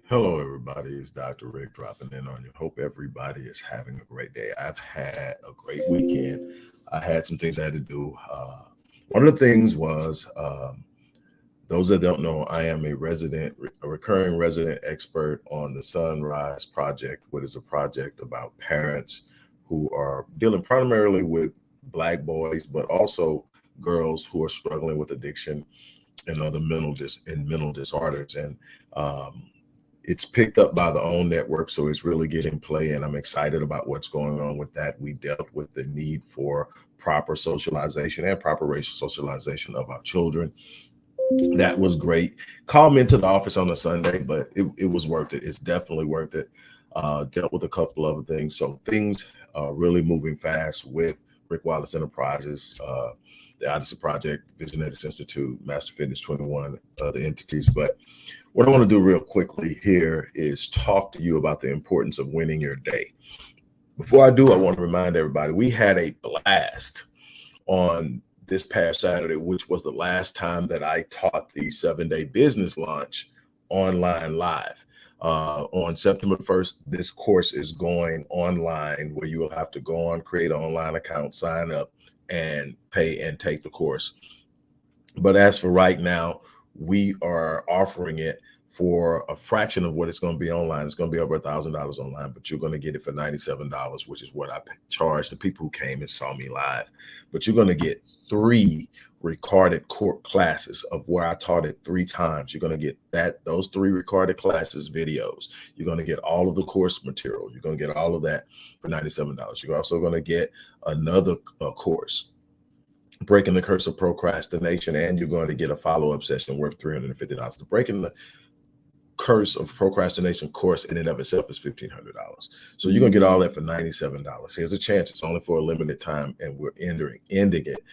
Hello, everybody. It's Dr. Rick dropping in on you. Hope everybody is having a great day. I've had a great weekend. I had some things I had to do. One of the things was, those that don't know, I am a recurring resident expert on the Sunrise Project, which is a project about parents who are dealing primarily with Black boys, but also girls who are struggling with addiction and other mental disorders. And um, it's picked up by the OWN network, so it's really getting play, and I'm excited about what's going on with that. We dealt with the need for proper socialization and proper racial socialization of our children. That was great. Called me into the office on a Sunday, but it was worth it. It's definitely worth it. Dealt with a couple other things. So things are really moving fast with Rick Wallace Enterprises, the Odyssey Project, Visionary Institute, Master Fitness 21, the entities. But what I want to do real quickly here is talk to you about the importance of winning your day. Before I do, I want to remind everybody we had a blast on this past Saturday, which was the last time that I taught the 7-day business launch online live. On September 1st, this course is going online where you will have to go on, create an online account, sign up, and pay and take the course. But as for right now, we are offering it for a fraction of what it's going to be online. It's going to be over $1,000 online, but you're going to get it for $97, which is what I charge the people who came and saw me live. But you're going to get 3 recorded core classes of where I taught it 3 times. You're going to get those 3 recorded classes videos. You're going to get all of the course material. You're going to get all of that for $97. You're also going to get another course, Breaking the Curse of Procrastination, and you're going to get a follow-up session worth $350. The Breaking the Curse of Procrastination course in and of itself is $1,500. So you're gonna get all that for $97. Here's a chance. It's only for a limited time, and we're ending it.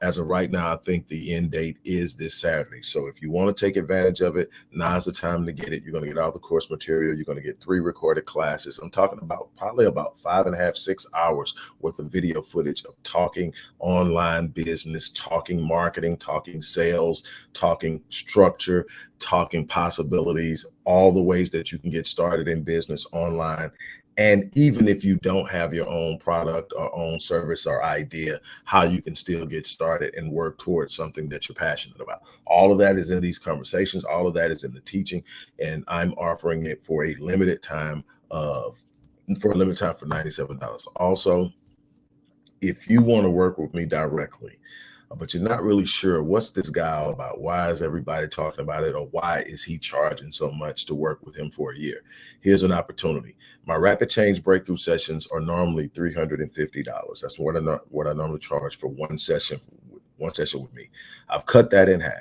As of right now, I think the end date is this Saturday. So if you want to take advantage of it, now's the time to get it. You're gonna get all the course material. You're gonna get 3 recorded classes. I'm talking about probably about 5.5, 6 hours worth of video footage of talking online business, talking marketing, talking sales, talking structure, talking possibilities, all the ways that you can get started in business online. And even if you don't have your own product or own service or idea, how you can still get started and work towards something that you're passionate about. All of that is in these conversations. All of that is in the teaching. And I'm offering it for a limited time for $97. Also, if you want to work with me directly, but you're not really sure what's this guy all about, why is everybody talking about it, or why is he charging so much to work with him for a year, here's an opportunity. My rapid change breakthrough sessions are normally $350. That's what I normally charge for one session with me. I've cut that in half.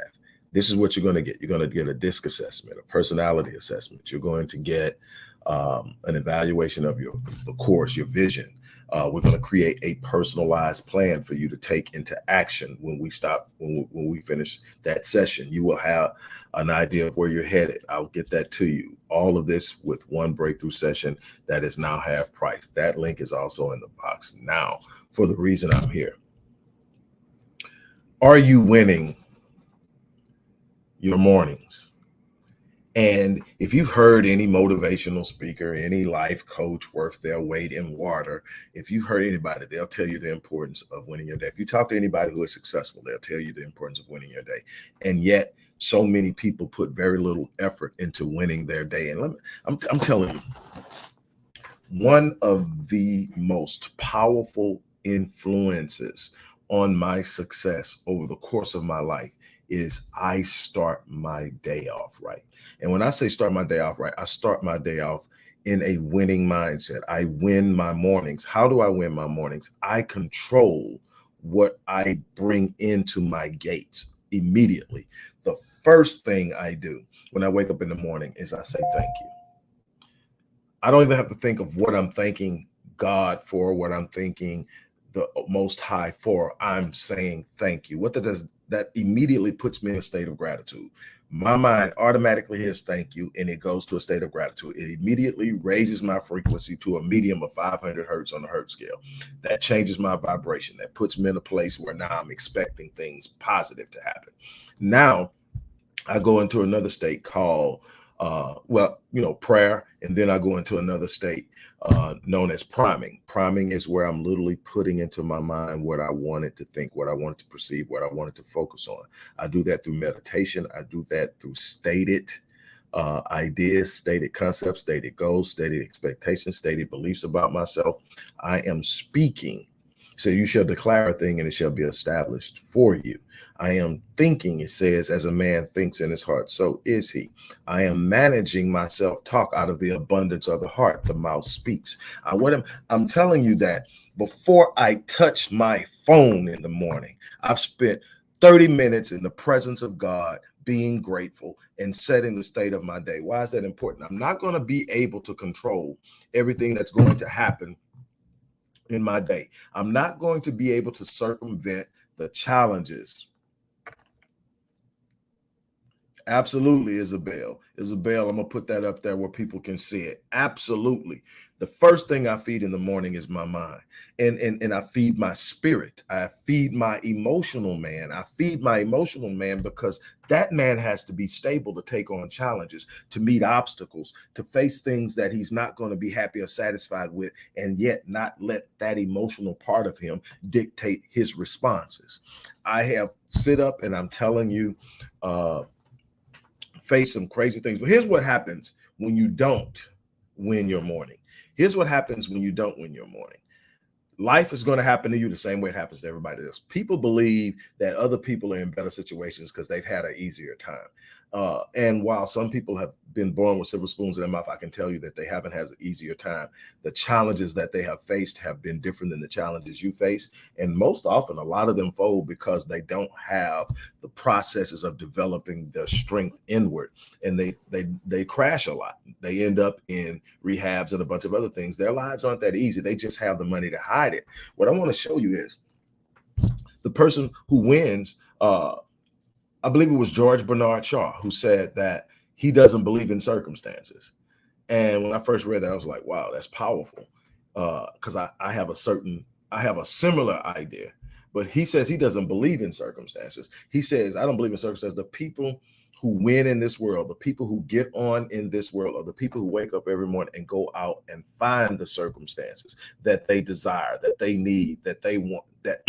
This is what you're going to get. You're going to get a DISC assessment, a personality assessment. You're going to get an evaluation of the course, your vision. We're going to create a personalized plan for you to take into action when we finish that session. You will have an idea of where you're headed. I'll get that to you. All of this with one breakthrough session that is now half price. That link is also in the box. Now, for the reason I'm here. Are you winning your mornings? And if you've heard any motivational speaker, any life coach worth their weight in water, if you've heard anybody, they'll tell you the importance of winning your day. If you talk to anybody who is successful, they'll tell you the importance of winning your day. And yet, so many people put very little effort into winning their day. And I'm telling you, one of the most powerful influences on my success over the course of my life is I start my day off right. And when I say start my day off right, I start my day off in a winning mindset. I win my mornings. How do I win my mornings? I control what I bring into my gates immediately. The first thing I do when I wake up in the morning is I say thank you. I don't even have to think of what I'm thanking God for, what I'm thanking the Most High for. I'm saying thank you. What that does, that immediately puts me in a state of gratitude. My mind automatically hears thank you, and it goes to a state of gratitude. It immediately raises my frequency to a medium of 500 hertz on the hertz scale. That changes my vibration. That puts me in a place where now I'm expecting things positive to happen. Now, I go into another state called well, prayer, and then I go into another state known as priming. Priming is where I'm literally putting into my mind what I wanted to think, what I wanted to perceive, what I wanted to focus on. I do that through meditation. I do that through stated ideas, stated concepts, stated goals, stated expectations, stated beliefs about myself. I am speaking. So you shall declare a thing and it shall be established for you. I am thinking, it says, as a man thinks in his heart, so is he. I am managing my self-talk out of the abundance of the heart. The mouth speaks. I'm telling you that before I touch my phone in the morning, I've spent 30 minutes in the presence of God, being grateful and setting the state of my day. Why is that important? I'm not going to be able to control everything that's going to happen in my day. I'm not going to be able to circumvent the challenges. Absolutely, Isabel. Isabel, I'm going to put that up there where people can see it. Absolutely. The first thing I feed in the morning is my mind. And I feed my spirit. I feed my emotional man. I feed my emotional man because that man has to be stable to take on challenges, to meet obstacles, to face things that he's not going to be happy or satisfied with, and yet not let that emotional part of him dictate his responses. I have sit up and I'm telling you, face some crazy things. But here's what happens when you don't win your morning. Here's what happens when you don't win your morning. Life is going to happen to you the same way it happens to everybody else. People believe that other people are in better situations because they've had an easier time. And while some people have been born with silver spoons in their mouth, I can tell you that they haven't had an easier time. The challenges that they have faced have been different than the challenges you face. And most often, a lot of them fold because they don't have the processes of developing their strength inward. And they crash a lot. They end up in rehabs and a bunch of other things. Their lives aren't that easy. They just have the money to hide it. What I want to show you is the person who wins. I believe it was George Bernard Shaw who said that he doesn't believe in circumstances. And when I first read that, I was like, wow, that's powerful. Because I have a similar idea. But he says he doesn't believe in circumstances. He says, I don't believe in circumstances. The people who win in this world, the people who get on in this world, are the people who wake up every morning and go out and find the circumstances that they desire, that they need, that they want, that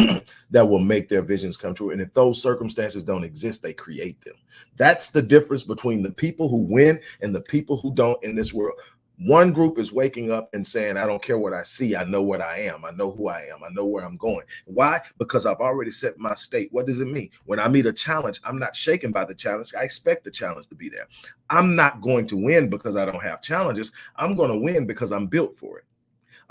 that will make their visions come true. And if those circumstances don't exist, they create them. That's the difference between the people who win and the people who don't in this world. One group is waking up and saying, I don't care what I see. I know what I am. I know who I am. I know where I'm going. Why? Because I've already set my state. What does it mean? When I meet a challenge, I'm not shaken by the challenge. I expect the challenge to be there. I'm not going to win because I don't have challenges. I'm going to win because I'm built for it.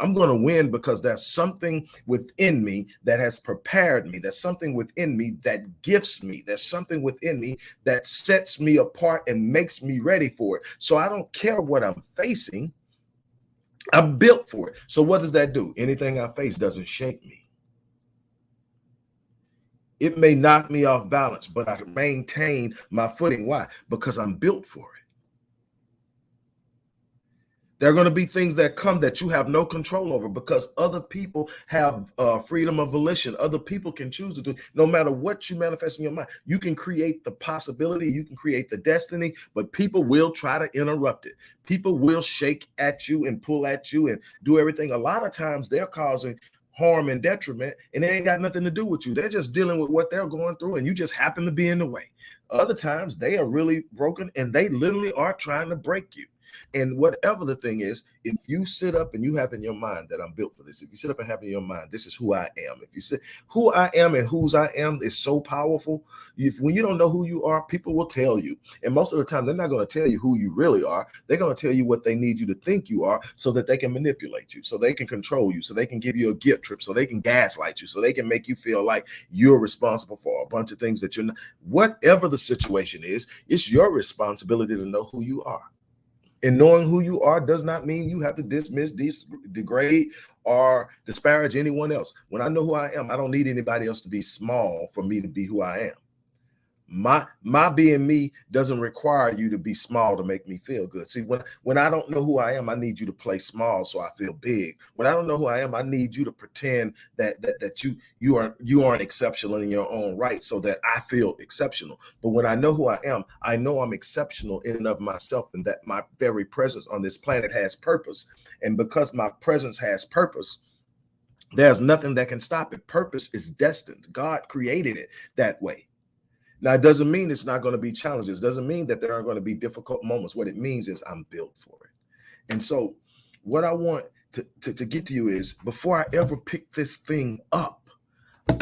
I'm going to win because there's something within me that has prepared me. There's something within me that gifts me. There's something within me that sets me apart and makes me ready for it. So I don't care what I'm facing. I'm built for it. So what does that do? Anything I face doesn't shake me. It may knock me off balance, but I maintain my footing. Why? Because I'm built for it. There are going to be things that come that you have no control over because other people have freedom of volition. Other people can choose to do. No matter what you manifest in your mind, you can create the possibility, you can create the destiny, but people will try to interrupt it. People will shake at you and pull at you and do everything. A lot of times they're causing harm and detriment, and it ain't got nothing to do with you. They're just dealing with what they're going through, and you just happen to be in the way. Other times they are really broken, and they literally are trying to break you. And whatever the thing is, if you sit up and you have in your mind that I'm built for this, if you sit up and have in your mind, this is who I am. If you say who I am and whose I am is so powerful. When you don't know who you are, people will tell you. And most of the time, they're not going to tell you who you really are. They're going to tell you what they need you to think you are so that they can manipulate you, so they can control you, so they can give you a guilt trip, so they can gaslight you, so they can make you feel like you're responsible for a bunch of things that you're not. Whatever the situation is, it's your responsibility to know who you are. And knowing who you are does not mean you have to dismiss, degrade, or disparage anyone else. When I know who I am, I don't need anybody else to be small for me to be who I am. My being me doesn't require you to be small to make me feel good. See, when I don't know who I am, I need you to play small so I feel big. When I don't know who I am, I need you to pretend that you aren't exceptional in your own right so that I feel exceptional. But when I know who I am, I know I'm exceptional in and of myself, and that my very presence on this planet has purpose. And because my presence has purpose, there's nothing that can stop it. Purpose is destined. God created it that way. Now, it doesn't mean it's not going to be challenges. It doesn't mean that there aren't going to be difficult moments. What it means is I'm built for it. And so what I want to get to you is, before I ever pick this thing up,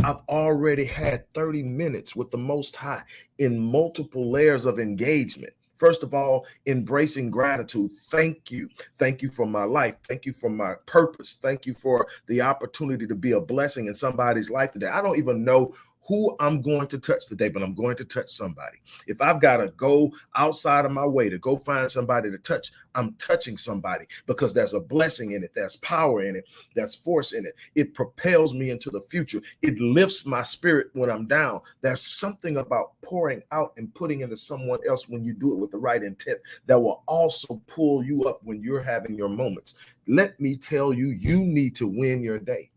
I've already had 30 minutes with the Most High in multiple layers of engagement. First of all, embracing gratitude. Thank you. Thank you for my life. Thank you for my purpose. Thank you for the opportunity to be a blessing in somebody's life today. I don't even know who I'm going to touch today, but I'm going to touch somebody. If I've got to go outside of my way to go find somebody to touch, I'm touching somebody, because there's a blessing in it. There's power in it. There's force in it. It propels me into the future. It lifts my spirit when I'm down. There's something about pouring out and putting into someone else when you do it with the right intent that will also pull you up when you're having your moments. Let me tell you, you need to win your day.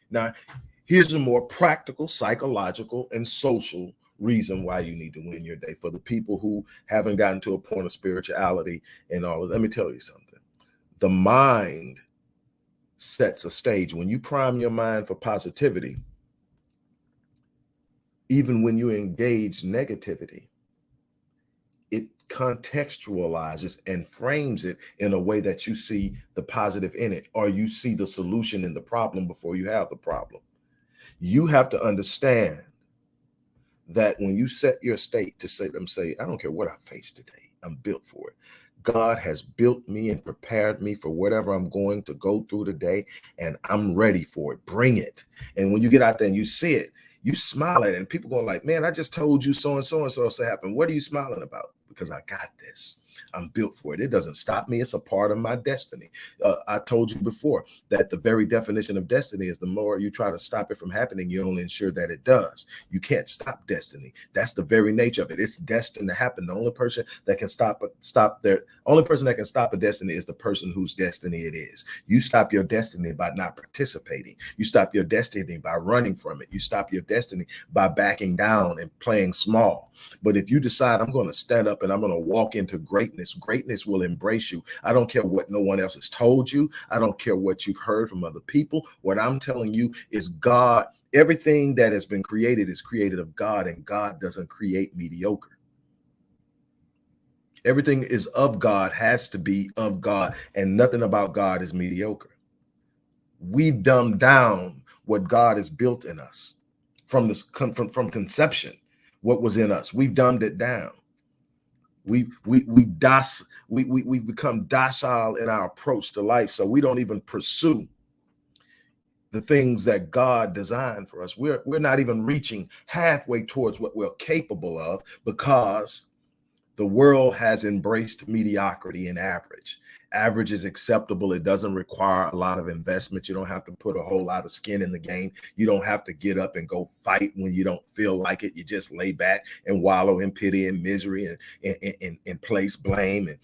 Now, here's a more practical, psychological, and social reason why you need to win your day for the people who haven't gotten to a point of spirituality and all of that. Let me tell you something. The mind sets a stage. When you prime your mind for positivity, even when you engage negativity, it contextualizes and frames it in a way that you see the positive in it, or you see the solution in the problem before you have the problem. You have to understand that when you set your state to say, I don't care what I face today, I'm built for it. God has built me and prepared me for whatever I'm going to go through today, and I'm ready for it. Bring it. And when you get out there and you see it, you smile at it, and people go like, man, I just told you so and so and so happened. What are you smiling about? Because I got this. I'm built for it. It doesn't stop me. It's a part of my destiny. I told you before that the very definition of destiny is the more you try to stop it from happening, you only ensure that it does. You can't stop destiny. That's the very nature of it. It's destined to happen. The only person that can stop a destiny is the person whose destiny it is. You stop your destiny by not participating. You stop your destiny by running from it. You stop your destiny by backing down and playing small. But if you decide, I'm going to stand up and I'm going to walk into greatness, greatness will embrace you. I don't care what no one else has told you. I don't care what you've heard from other people. What I'm telling you is God. Everything that has been created is created of God, and God doesn't create mediocre. Everything is of God, has to be of God, and nothing about God is mediocre. We've dumbed down what God has built in us from conception. What was in us, we've dumbed it down. We've become docile in our approach to life, so we don't even pursue the things that God designed for us. We're not even reaching halfway towards what we're capable of, because the world has embraced mediocrity and average. Average is acceptable. It doesn't require a lot of investment. You don't have to put a whole lot of skin in the game. You don't have to get up and go fight when you don't feel like it. You just lay back and wallow in pity and misery and place blame and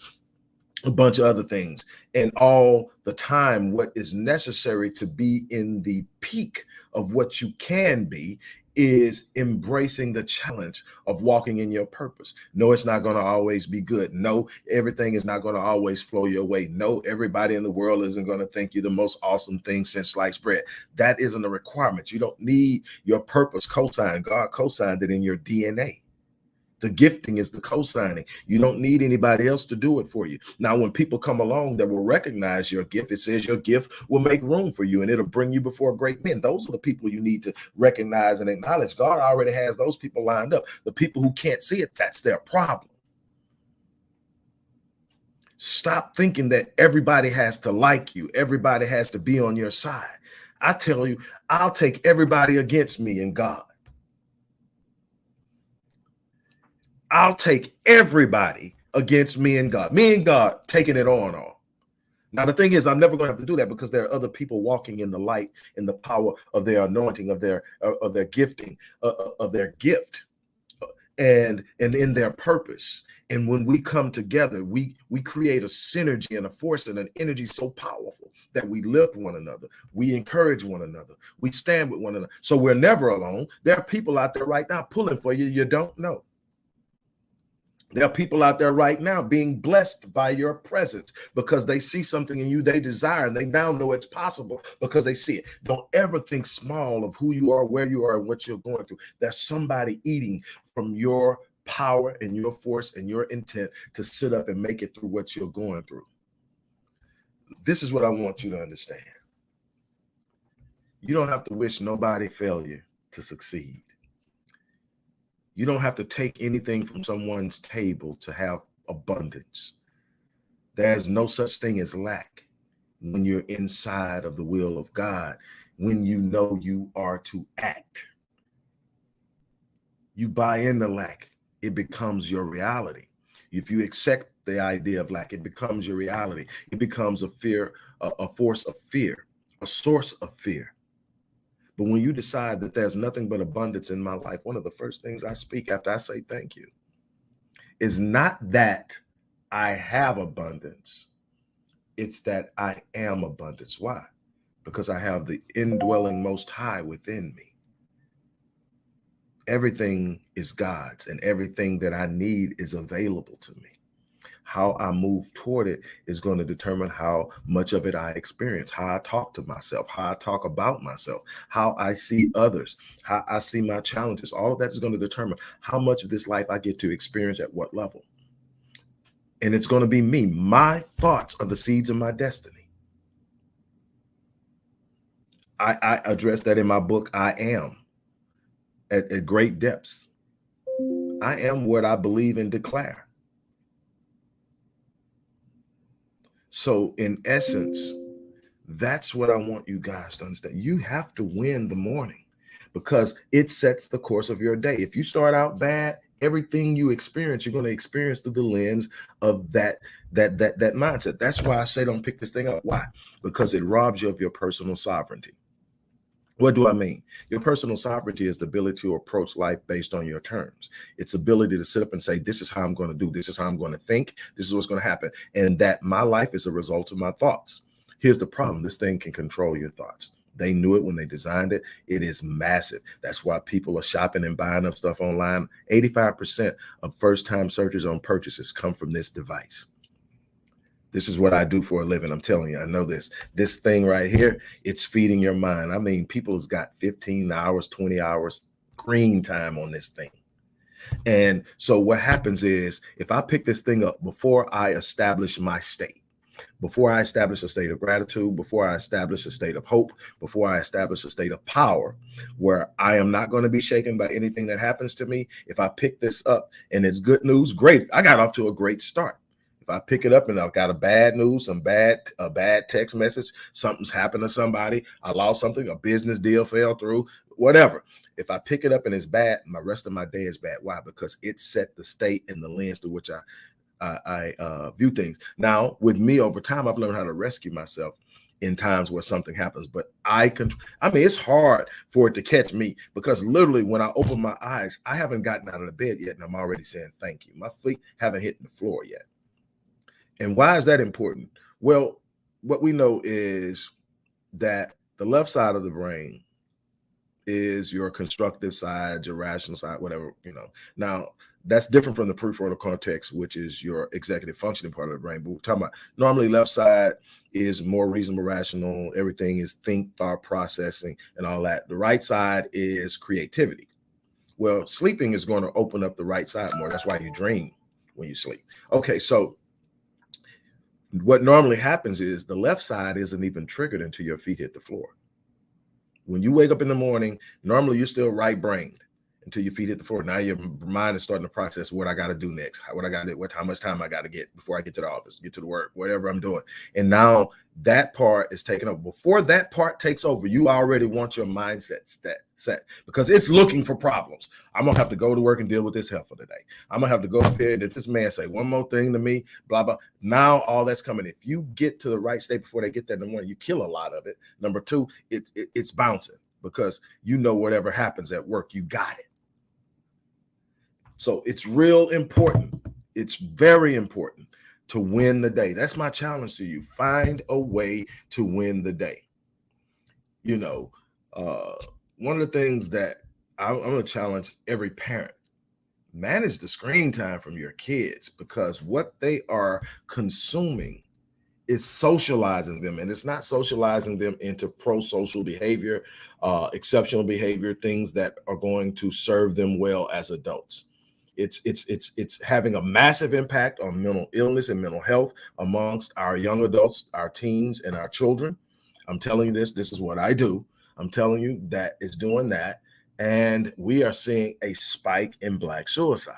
a bunch of other things. And all the time, what is necessary to be in the peak of what you can be is embracing the challenge of walking in your purpose. No, it's not going to always be good. No, everything is not going to always flow your way. No, everybody in the world isn't going to think you're the most awesome thing since sliced bread. That isn't a requirement. You don't need your purpose co-signed. God co-signed it in your DNA. The gifting is the co-signing. You don't need anybody else to do it for you. Now, when people come along that will recognize your gift, it says your gift will make room for you and it'll bring you before great men. Those are the people you need to recognize and acknowledge. God already has those people lined up. The people who can't see it, that's their problem. Stop thinking that everybody has to like you. Everybody has to be on your side. I tell you, I'll take everybody against me in God. I'll take everybody against me and God. Me and God taking it on all. Now, the thing is, I'm never going to have to do that because there are other people walking in the light, in the power of their anointing, of their gifting, of their gift. and in their purpose. And when we come together, we create a synergy and a force and an energy so powerful that we lift one another, we encourage one another, we stand with one another. So we're never alone. There are people out there right now pulling for you you don't know. There are people out there right now being blessed by your presence because they see something in you they desire, and they now know it's possible because they see it. Don't ever think small of who you are, where you are, and what you're going through. There's somebody eating from your power and your force and your intent to sit up and make it through what you're going through. This is what I want you to understand. You don't have to wish nobody failure to succeed. You don't have to take anything from someone's table to have abundance. There's no such thing as lack when you're inside of the will of God, when you know you are to act. You buy into lack, it becomes your reality. If you accept the idea of lack, it becomes your reality. It becomes a fear, a force of fear, a source of fear. But when you decide that there's nothing but abundance in my life, one of the first things I speak after I say thank you is not that I have abundance, it's that I am abundance. Why? Because I have the indwelling Most High within me. Everything is God's, and everything that I need is available to me. How I move toward it is going to determine how much of it I experience, how I talk to myself, how I talk about myself, how I see others, how I see my challenges. All of that is going to determine how much of this life I get to experience at what level. And it's going to be me. My thoughts are the seeds of my destiny. I address that in my book, I Am, at great depths. I am what I believe and declare. So in essence, that's what I want you guys to understand. You have to win the morning because it sets the course of your day. If you start out bad, everything you experience, you're going to experience through the lens of that mindset. That's why I say don't pick this thing up. Why? Because it robs you of your personal sovereignty. What do I mean? Your personal sovereignty is the ability to approach life based on your terms. It's ability to sit up and say, this is how I'm going to do. This is how I'm going to think. This is what's going to happen. And that my life is a result of my thoughts. Here's the problem. This thing can control your thoughts. They knew it when they designed it. It is massive. That's why people are shopping and buying up stuff online. 85% of first-time searches on purchases come from this device. This is what I do for a living. I'm telling you, I know this. This thing right here, it's feeding your mind. I mean, people's got 15 hours, 20 hours screen time on this thing. And so what happens is if I pick this thing up before I establish my state, before I establish a state of gratitude, before I establish a state of hope, before I establish a state of power where I am not going to be shaken by anything that happens to me, if I pick this up and it's good news, great. I got off to a great start. If I pick it up and I've got a bad news, a bad text message, something's happened to somebody, I lost something, a business deal fell through, whatever. If I pick it up and it's bad, my rest of my day is bad. Why? Because it set the state and the lens through which I view things. Now, with me over time, I've learned how to rescue myself in times where something happens. But I mean, it's hard for it to catch me because literally when I open my eyes, I haven't gotten out of the bed yet, and I'm already saying thank you. My feet haven't hit the floor yet. And why is that important? Well, what we know is that the left side of the brain is your constructive side, your rational side, whatever, you know. Now, that's different from the prefrontal cortex, which is your executive functioning part of the brain. But we're talking about normally left side is more reasonable, rational. Everything is think, thought, processing, and all that. The right side is creativity. Well, sleeping is going to open up the right side more. That's why you dream when you sleep. Okay, so what normally happens is the left side isn't even triggered until your feet hit the floor. When you wake up in the morning, normally you're still right-brained until your feet hit the floor. Now your mind is starting to process what I got to do next, what I got to do, how much time I got to get before I get to the office, get to the work, whatever I'm doing. And now that part is taken over. Before that part takes over, you already want your mindset set because it's looking for problems. I'm going to have to go to work and deal with this heifer today. I'm going to have to go up here and if this man say one more thing to me, blah, blah. Now all that's coming. If you get to the right state before they get there in the morning, you kill a lot of it. Number two, it's bouncing because you know whatever happens at work, you got it. So it's real important. It's very important to win the day. That's my challenge to you. Find a way to win the day. You know, one of the things that I'm going to challenge every parent: manage the screen time from your kids, because what they are consuming is socializing them, and it's not socializing them into pro-social behavior, exceptional behavior, things that are going to serve them well as adults. It's having a massive impact on mental illness and mental health amongst our young adults, our teens, and our children. I'm telling you this. This is what I do. I'm telling you that it's doing that, and we are seeing a spike in Black suicide.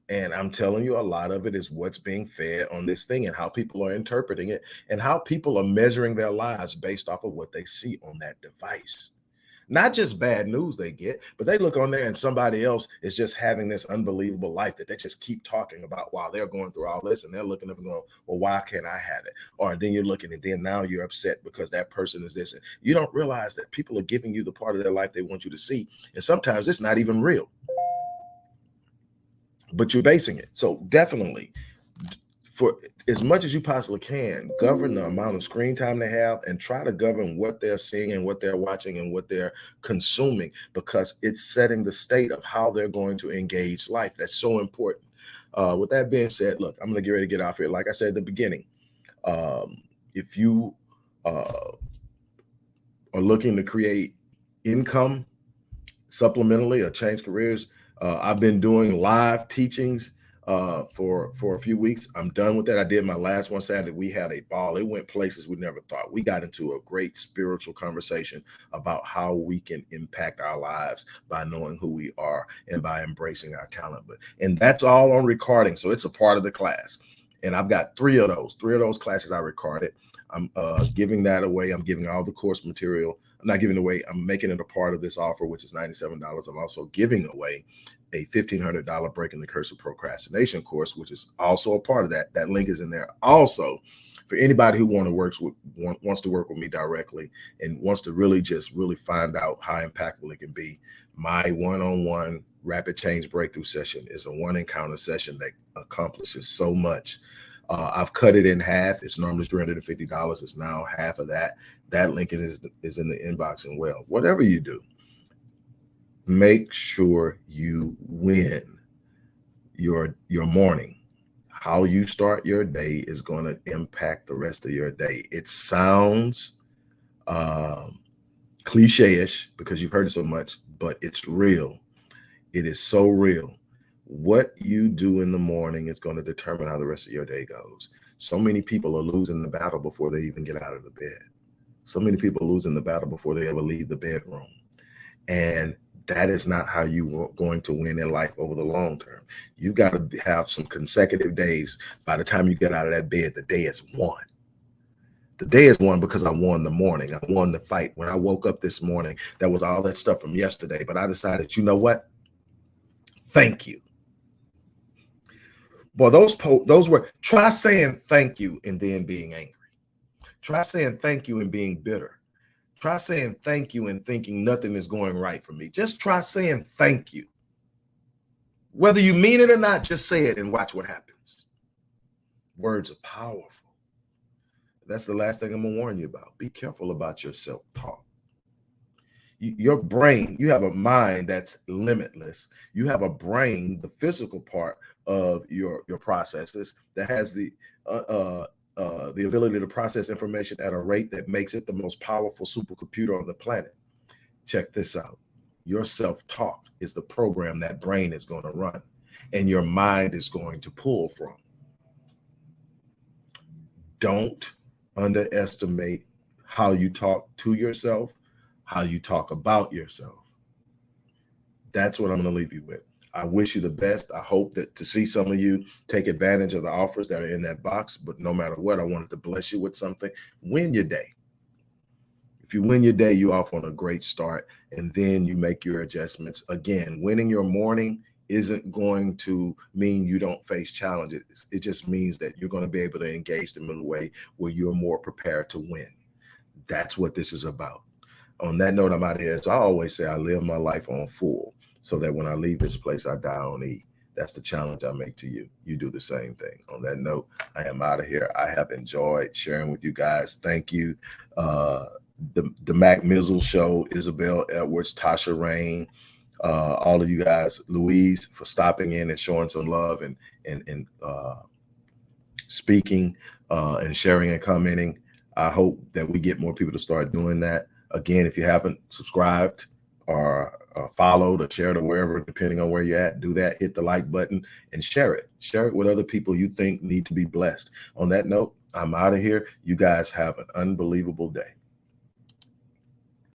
And I'm telling you, a lot of it is what's being fed on this thing and how people are interpreting it and how people are measuring their lives based off of what they see on that device. Not just bad news they get, but they look on there and somebody else is just having this unbelievable life that they just keep talking about while they're going through all this, and they're looking up and going, well, why can't I have it? Or then you're looking and then now you're upset because that person is this. And you don't realize that people are giving you the part of their life they want you to see. And sometimes it's not even real, but you're basing it. So definitely, for as much as you possibly can, govern the amount of screen time they have and try to govern what they're seeing and what they're watching and what they're consuming, because it's setting the state of how they're going to engage life. That's so important. With that being said, look, I'm going to get ready to get off here. Like I said at the beginning, if you are looking to create income supplementally or change careers, I've been doing live teachings for a few weeks. I'm done with that. I did my last one Saturday. We had a ball. It went places we never thought. We got into a great spiritual conversation about how we can impact our lives by knowing who we are and by embracing our talent. And that's all on recording, so it's a part of the class. And I've got three of those classes I recorded. I'm giving that away. I'm giving all the course material. I'm not giving it away. I'm making it a part of this offer, which is $97. I'm also giving away a $1,500 Breaking the Curse of Procrastination course, which is also a part of that. That link is in there. Also, for anybody who wants to work with me directly and wants to really find out how impactful it can be, my one-on-one rapid change breakthrough session is a one encounter session that accomplishes so much. I've cut it in half. It's normally $350. It's now half of that. That link is in the inbox. And well, whatever you do, make sure you win your morning. How you start your day is going to impact the rest of your day. It sounds cliche-ish because you've heard it so much, but it's real. It is so real. What you do in the morning is going to determine how the rest of your day goes. So many people are losing the battle before they even get out of the bed. So many people are losing the battle before they ever leave the bedroom. And that is not how you are going to win in life over the long term. You got to have some consecutive days. By the time you get out of that bed, the day is won. The day is won because I won the morning. I won the fight. When I woke up this morning, that was all that stuff from yesterday. But I decided, you know what? Thank you. Boy, those were, try saying thank you and then being angry. Try saying thank you and being bitter. Try saying thank you and thinking nothing is going right for me. Just try saying thank you. Whether you mean it or not, just say it and watch what happens. Words are powerful. That's the last thing I'm going to warn you about. Be careful about your self-talk. Your brain, you have a mind that's limitless. You have a brain, the physical part of your processes, that has the ability to process information at a rate that makes it the most powerful supercomputer on the planet. Check this out. Your self-talk is the program that brain is going to run and your mind is going to pull from. Don't underestimate how you talk to yourself, how you talk about yourself. That's what I'm going to leave you with. I wish you the best. I hope that to see some of you take advantage of the offers that are in that box. But no matter what, I wanted to bless you with something. Win your day. If you win your day, you're off on a great start, and then you make your adjustments. Again, winning your morning isn't going to mean you don't face challenges. It just means that you're going to be able to engage them in a way where you're more prepared to win. That's what this is about. On that note, I'm out of here. As I always say, I live my life on full. so that when I leave this place, I die on E. That's the challenge I make to you. You do the same thing. On that note, I am out of here. I have enjoyed sharing with you guys. Thank you. The Mac Mizzle Show, Isabel Edwards, Tasha Rain, all of you guys, Louise, for stopping in and showing some love and speaking and sharing and commenting. I hope that we get more people to start doing that. Again, if you haven't subscribed or followed or shared or wherever, depending on where you're at, do that. Hit the like button and share it. Share it with other people you think need to be blessed. On that note, I'm out of here. You guys have an unbelievable day.